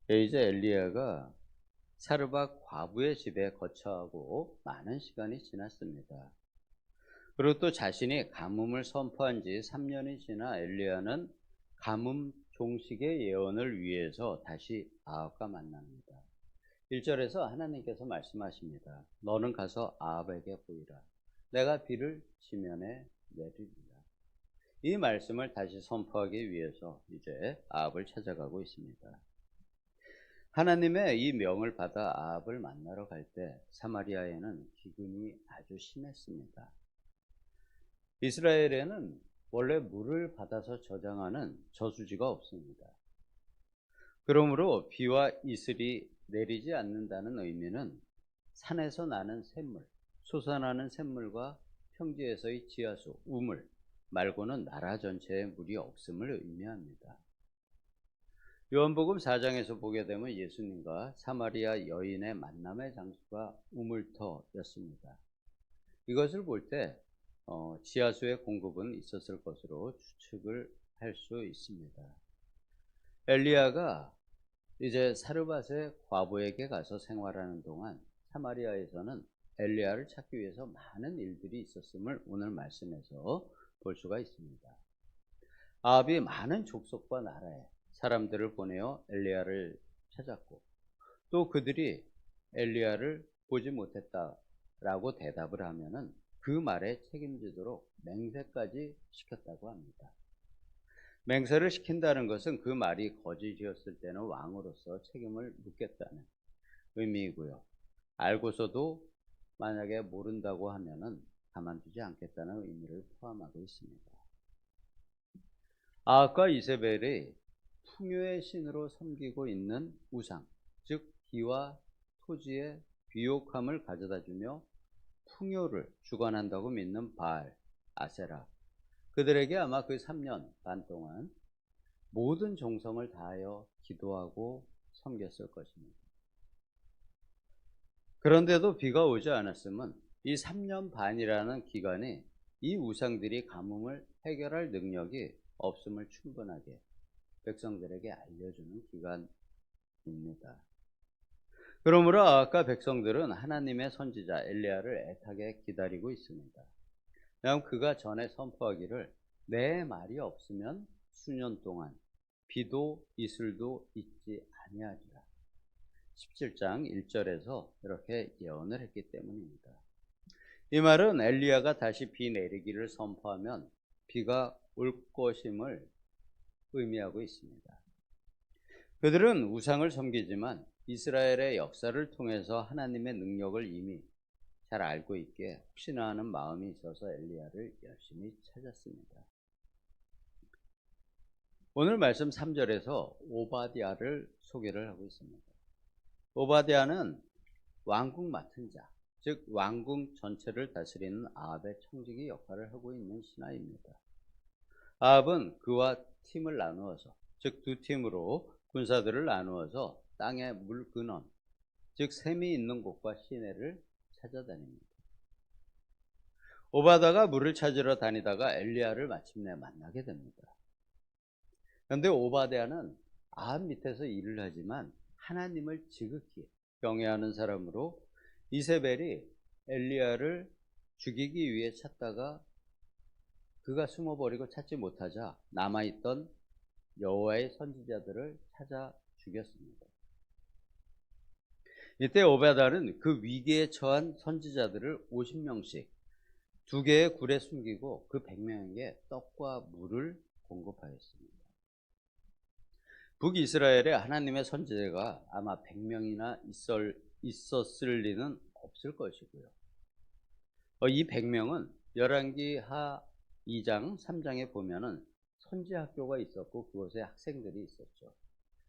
이제 엘리야가 사르밧 과부의 집에 거처하고 많은 시간이 지났습니다. 그리고 또 자신이 가뭄을 선포한 지 3년이 지나 엘리야는 가뭄 종식의 예언을 위해서 다시 아합과 만납니다. 1절에서 하나님께서 말씀하십니다. 너는 가서 아합에게 보이라. 내가 비를 지면에 내리리라. 이 말씀을 다시 선포하기 위해서 이제 아합을 찾아가고 있습니다. 하나님의 이 명을 받아 아합을 만나러 갈 때 사마리아에는 기근이 아주 심했습니다. 이스라엘에는 원래 물을 받아서 저장하는 저수지가 없습니다. 그러므로 비와 이슬이 내리지 않는다는 의미는 산에서 나는 샘물, 솟아나는 샘물과 평지에서의 지하수, 우물 말고는 나라 전체에 물이 없음을 의미합니다. 요한복음 4장에서 보게 되면 예수님과 사마리아 여인의 만남의 장소가 우물터였습니다. 이것을 볼 때 지하수의 공급은 있었을 것으로 추측을 할 수 있습니다. 엘리야가 이제 사르밧의 과부에게 가서 생활하는 동안 사마리아에서는 엘리야를 찾기 위해서 많은 일들이 있었음을 오늘 말씀에서 볼 수가 있습니다. 아합이 많은 족속과 나라에 사람들을 보내어 엘리야를 찾았고 또 그들이 엘리야를 보지 못했다라고 대답을 하면은 그 말에 책임지도록 맹세까지 시켰다고 합니다. 맹세를 시킨다는 것은 그 말이 거짓이었을 때는 왕으로서 책임을 묻겠다는 의미이고요. 알고서도 만약에 모른다고 하면은 가만두지 않겠다는 의미를 포함하고 있습니다. 아합과 이세벨이 풍요의 신으로 섬기고 있는 우상, 즉 비와 토지의 비옥함을 가져다주며 풍요를 주관한다고 믿는 바알, 아세라, 그들에게 아마 그 3년 반 동안 모든 정성을 다하여 기도하고 섬겼을 것입니다. 그런데도 비가 오지 않았음은 이 3년 반이라는 기간이 이 우상들이 가뭄을 해결할 능력이 없음을 충분하게 백성들에게 알려주는 기간입니다. 그러므로 아까 백성들은 하나님의 선지자 엘리야를 애타게 기다리고 있습니다. 왜냐하면 그가 전에 선포하기를 내 말이 없으면 수년 동안 비도 이슬도 있지 아니하리라. 17장 1절에서 이렇게 예언을 했기 때문입니다. 이 말은 엘리야가 다시 비 내리기를 선포하면 비가 올 것임을 의미하고 있습니다. 그들은 우상을 섬기지만 이스라엘의 역사를 통해서 하나님의 능력을 이미 잘 알고 있기에 혹시나 하는 마음이 있어서 엘리야를 열심히 찾았습니다. 오늘 말씀 3절에서 오바댜를 소개를 하고 있습니다. 오바댜는 왕궁 맡은 자, 즉 왕궁 전체를 다스리는 아합의 청지기 역할을 하고 있는 신하입니다. 아합은 그와 팀을 나누어서, 즉 두 팀으로 군사들을 나누어서 땅의 물 근원, 즉 샘이 있는 곳과 시내를 찾아다닙니다. 오바댜가 물을 찾으러 다니다가 엘리야를 마침내 만나게 됩니다. 그런데 오바댜는 아합 밑에서 일을 하지만 하나님을 지극히 경외하는 사람으로 이세벨이 엘리야를 죽이기 위해 찾다가 그가 숨어버리고 찾지 못하자 남아있던 여호와의 선지자들을 찾아 죽였습니다. 이때 오베다는 그 위기에 처한 선지자들을 50명씩 두 개의 굴에 숨기고 그 100명에게 떡과 물을 공급하였습니다. 북이스라엘에 하나님의 선지자가 아마 100명이나 있었을 리는 없을 것이고요. 이 100명은 열왕기하 2장, 3장에 보면은 선지학교가 있었고 그곳에 학생들이 있었죠.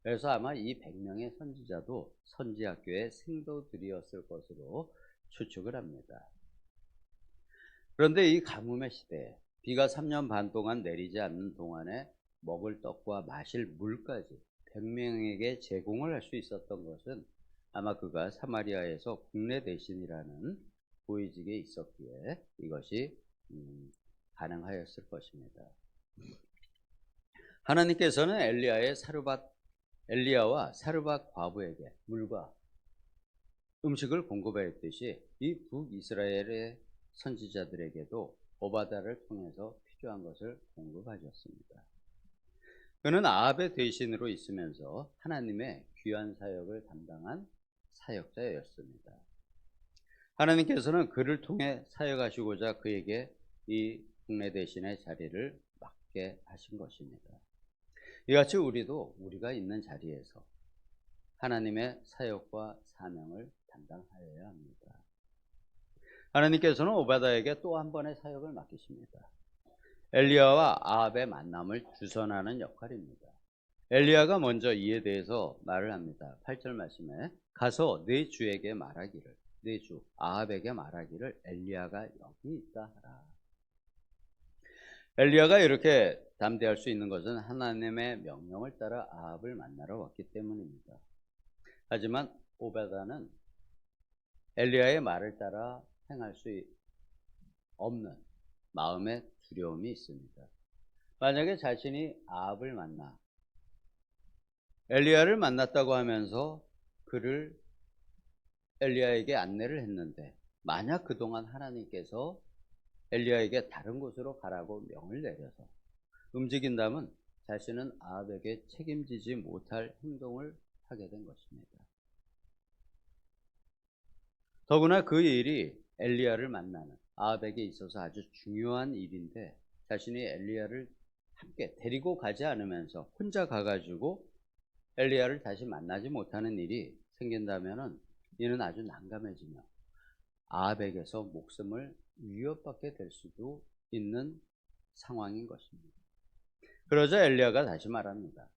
그래서 아마 이 100명의 선지자도 선지학교의 생도들이었을 것으로 추측을 합니다. 그런데 이 가뭄의 시대에 비가 3년 반 동안 내리지 않는 동안에 먹을 떡과 마실 물까지 100명에게 제공을 할 수 있었던 것은 아마 그가 사마리아에서 국내 대신이라는 고위직에 있었기에 이것이 가능하였을 것입니다. 하나님께서는 엘리야의 사르밧 엘리야와 사르밧 과부에게 물과 음식을 공급하였듯이 이 북이스라엘의 선지자들에게도 오바다를 통해서 필요한 것을 공급하셨습니다. 그는 아합의 대신으로 있으면서 하나님의 귀한 사역을 담당한 사역자였습니다. 하나님께서는 그를 통해 사역하시고자 그에게 이 국내 대신의 자리를 맡게 하신 것입니다. 이같이 우리도 우리가 있는 자리에서 하나님의 사역과 사명을 담당하여야 합니다. 하나님께서는 오바다에게 또 한 번의 사역을 맡기십니다. 엘리야와 아합의 만남을 주선하는 역할입니다. 엘리야가 먼저 이에 대해서 말을 합니다. 8절 말씀에 가서 네 주에게 말하기를, 네 주 아합에게 말하기를 엘리야가 여기 있다 하라. 엘리야가 이렇게 담대할 수 있는 것은 하나님의 명령을 따라 아합을 만나러 왔기 때문입니다. 하지만 오바다는 엘리야의 말을 따라 행할 수 없는 마음의 두려움이 있습니다. 만약에 자신이 아합을 만나 엘리야를 만났다고 하면서 그를 엘리야에게 안내를 했는데 만약 그동안 하나님께서 엘리야에게 다른 곳으로 가라고 명을 내려서 움직인다면 자신은 아합에게 책임지지 못할 행동을 하게 된 것입니다. 더구나 그 일이 엘리야를 만나는 아합에게 있어서 아주 중요한 일인데 자신이 엘리야를 함께 데리고 가지 않으면서 혼자 가가지고 엘리야를 다시 만나지 못하는 일이 생긴다면 이는 아주 난감해지며 아합에게서 목숨을 위협받게 될 수도 있는 상황인 것입니다. 그러자 엘리야가 다시 말합니다.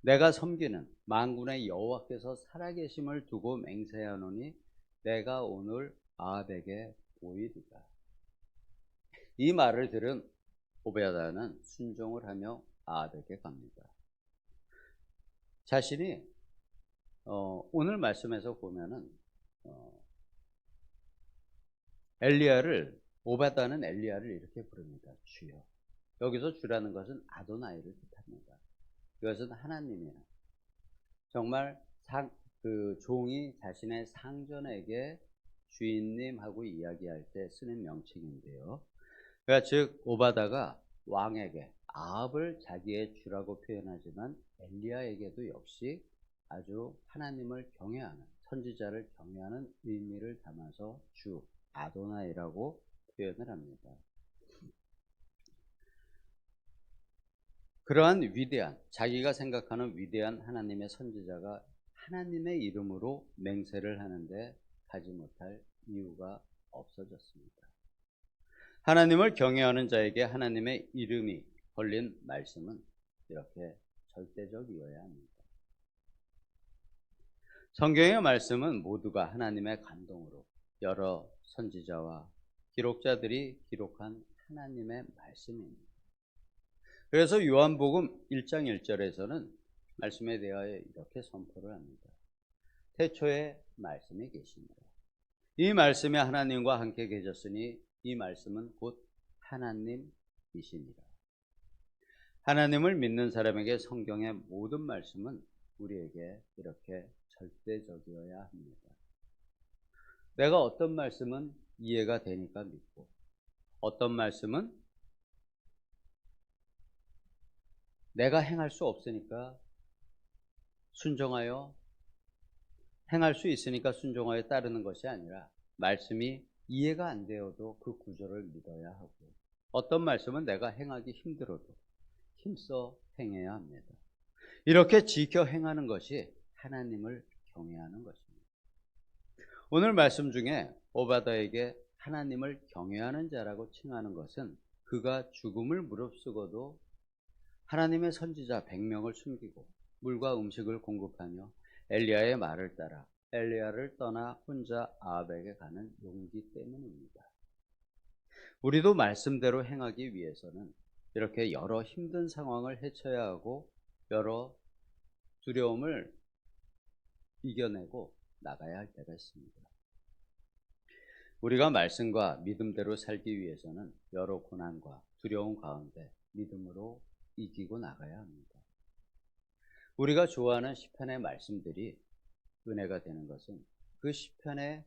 내가 섬기는 만군의 여호와께서 살아계심을 두고 맹세하노니 내가 오늘 아합에게 보이리라. 이 말을 들은 오베야다는 순종을 하며 아합에게 갑니다. 자신이 오늘 말씀에서 보면은 오바다는 엘리야를 이렇게 부릅니다. 주여. 여기서 주라는 것은 아도나이를 뜻합니다. 이것은 하나님이야. 정말 그 종이 자신의 상전에게 주인님하고 이야기할 때 쓰는 명칭인데요. 그러니까 즉 오바다가 왕에게 아합을 자기의 주라고 표현하지만 엘리야에게도 역시 아주 하나님을 경외하는 선지자를 경외하는 의미를 담아서 주 아도나이라고 표현을 합니다. 그러한 위대한 자기가 생각하는 위대한 하나님의 선지자가 하나님의 이름으로 맹세를 하는데 가지 못할 이유가 없어졌습니다. 하나님을 경외하는 자에게 하나님의 이름이 걸린 말씀은 이렇게 절대적이어야 합니다. 성경의 말씀은 모두가 하나님의 감동으로 여러 선지자와 기록자들이 기록한 하나님의 말씀입니다. 그래서 요한복음 1장 1절에서는 말씀에 대하여 이렇게 선포를 합니다. 태초에 말씀이 계십니다. 이 말씀이 하나님과 함께 계셨으니 이 말씀은 곧 하나님이시니라. 하나님을 믿는 사람에게 성경의 모든 말씀은 우리에게 이렇게 절대적이어야 합니다. 내가 어떤 말씀은 이해가 되니까 믿고 어떤 말씀은 내가 행할 수 없으니까 순종하여 행할 수 있으니까 순종하여 따르는 것이 아니라 말씀이 이해가 안 되어도 그 구조를 믿어야 하고 어떤 말씀은 내가 행하기 힘들어도 힘써 행해야 합니다. 이렇게 지켜 행하는 것이 하나님을 경외하는 것입니다. 오늘 말씀 중에 오바다에게 하나님을 경외하는 자라고 칭하는 것은 그가 죽음을 무릅쓰고도 하나님의 선지자 100명을 숨기고 물과 음식을 공급하며 엘리야의 말을 따라 엘리야를 떠나 혼자 아합에게 가는 용기 때문입니다. 우리도 말씀대로 행하기 위해서는 이렇게 여러 힘든 상황을 헤쳐야 하고 여러 두려움을 이겨내고 나가야 할 때가 있습니다. 우리가 말씀과 믿음대로 살기 위해서는 여러 고난과 두려움 가운데 믿음으로 이기고 나가야 합니다. 우리가 좋아하는 시편의 말씀들이 은혜가 되는 것은 그 시편의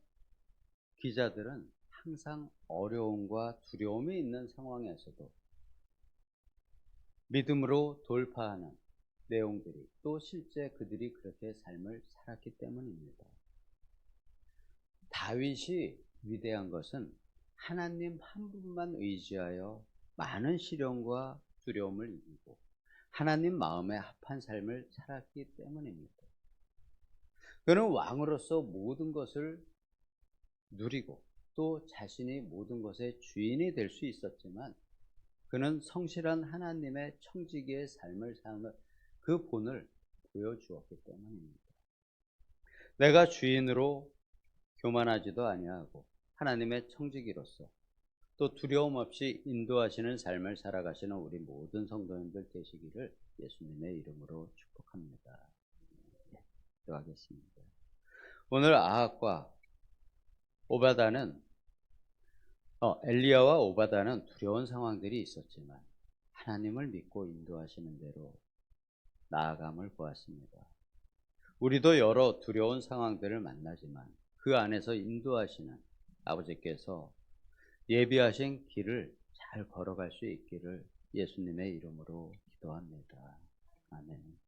기자들은 항상 어려움과 두려움이 있는 상황에서도 믿음으로 돌파하는 내용들이 또 실제 그들이 그렇게 삶을 살았기 때문입니다. 다윗이 위대한 것은 하나님 한 분만 의지하여 많은 시련과 두려움을 이기고 하나님 마음에 합한 삶을 살았기 때문입니다. 그는 왕으로서 모든 것을 누리고 또 자신이 모든 것의 주인이 될 수 있었지만 그는 성실한 하나님의 청지기의 삶을 사는 그 본을 보여주었기 때문입니다. 내가 주인으로 교만하지도 아니하고 하나님의 청지기로서 또 두려움 없이 인도하시는 삶을 살아가시는 우리 모든 성도님들 되시기를 예수님의 이름으로 축복합니다. 네, 기도하겠습니다. 오늘 아합과 오바다는 엘리야와 오바다는 두려운 상황들이 있었지만 하나님을 믿고 인도하시는 대로 나아감을 보았습니다. 우리도 여러 두려운 상황들을 만나지만 그 안에서 인도하시는 아버지께서 예비하신 길을 잘 걸어갈 수 있기를 예수님의 이름으로 기도합니다. 아멘.